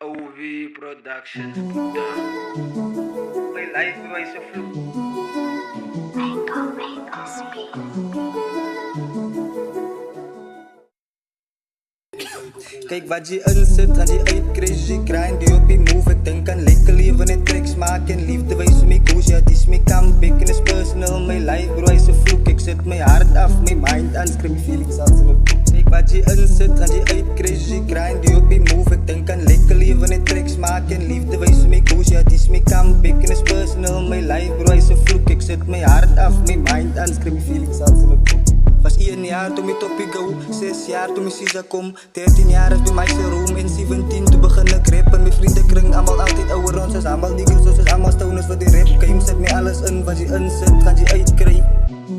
OV Productions, puta. May life bewijs of vloek. Kijk wat je inzet, gaan je uit crazy grind, die op je move. Ik denk aan lekker leven en tracks maken en liefde wijs me koos. Ja, het is me comeback en is personal, mijn life bro is een vloek. Ik zet mijn hart af, mijn mind aan, scream feelings als een boek. Kijk wat je inzet, gaan je uit crazy grind, die op je move. Ik denk aan lekker leven en tracks maken en liefde wijs me koos. Ja, het is me comeback en is personal, mijn life bro is een vloek. Ik zet mijn hart af, mijn mind aan, scream feelings als een boek. Was 1 jaar toen ik toppie go, 6 jaar toen ik Sisa kom, 13 jaar is bij mij zijn room, in 17 toen begin ik rappen. Mijn vrienden kring allemaal altijd ouwe rond, zoals allemaal niggas, zoals allemaal stoners voor die rap game. Zet mij alles in, wat je inzet, gaat je uitkrijgen.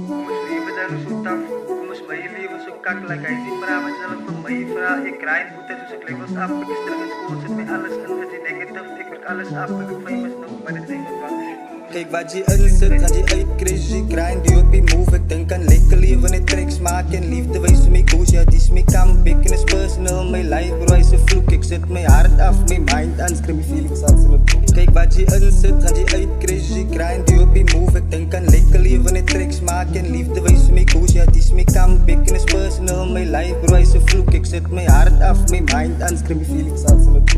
Kom eens leven daar zo taf, kom eens mijn leven zo kak, like hij ziet vraag mezelf van mij vraag. Ik grind, boete, dus ik levels af, ik is terug in school, zet mij alles in, wat je negative, ik werk alles af, ik ben famous nog, maar dit ding is wat. Kijk wat je inzet, gaat je uit crazy grind, die op je move. Ik denk aan lekker leven en tracks maken en liefde wijs me koos. Ja, het is me comeback en is personal, mijn life bro is een vloek. Ik zet mijn hart af, mijn mind aan, scream feelings als een boek. Kijk wat je inzet, gaat je uit crazy grind, die op je move. Ik denk aan lekker leven en tracks maken en liefde wijs me koos. Ja, het is me comeback en is personal, mijn life bro is een vloek. Ik zet mijn hart af, mijn mind aan, scream feelings als een boek.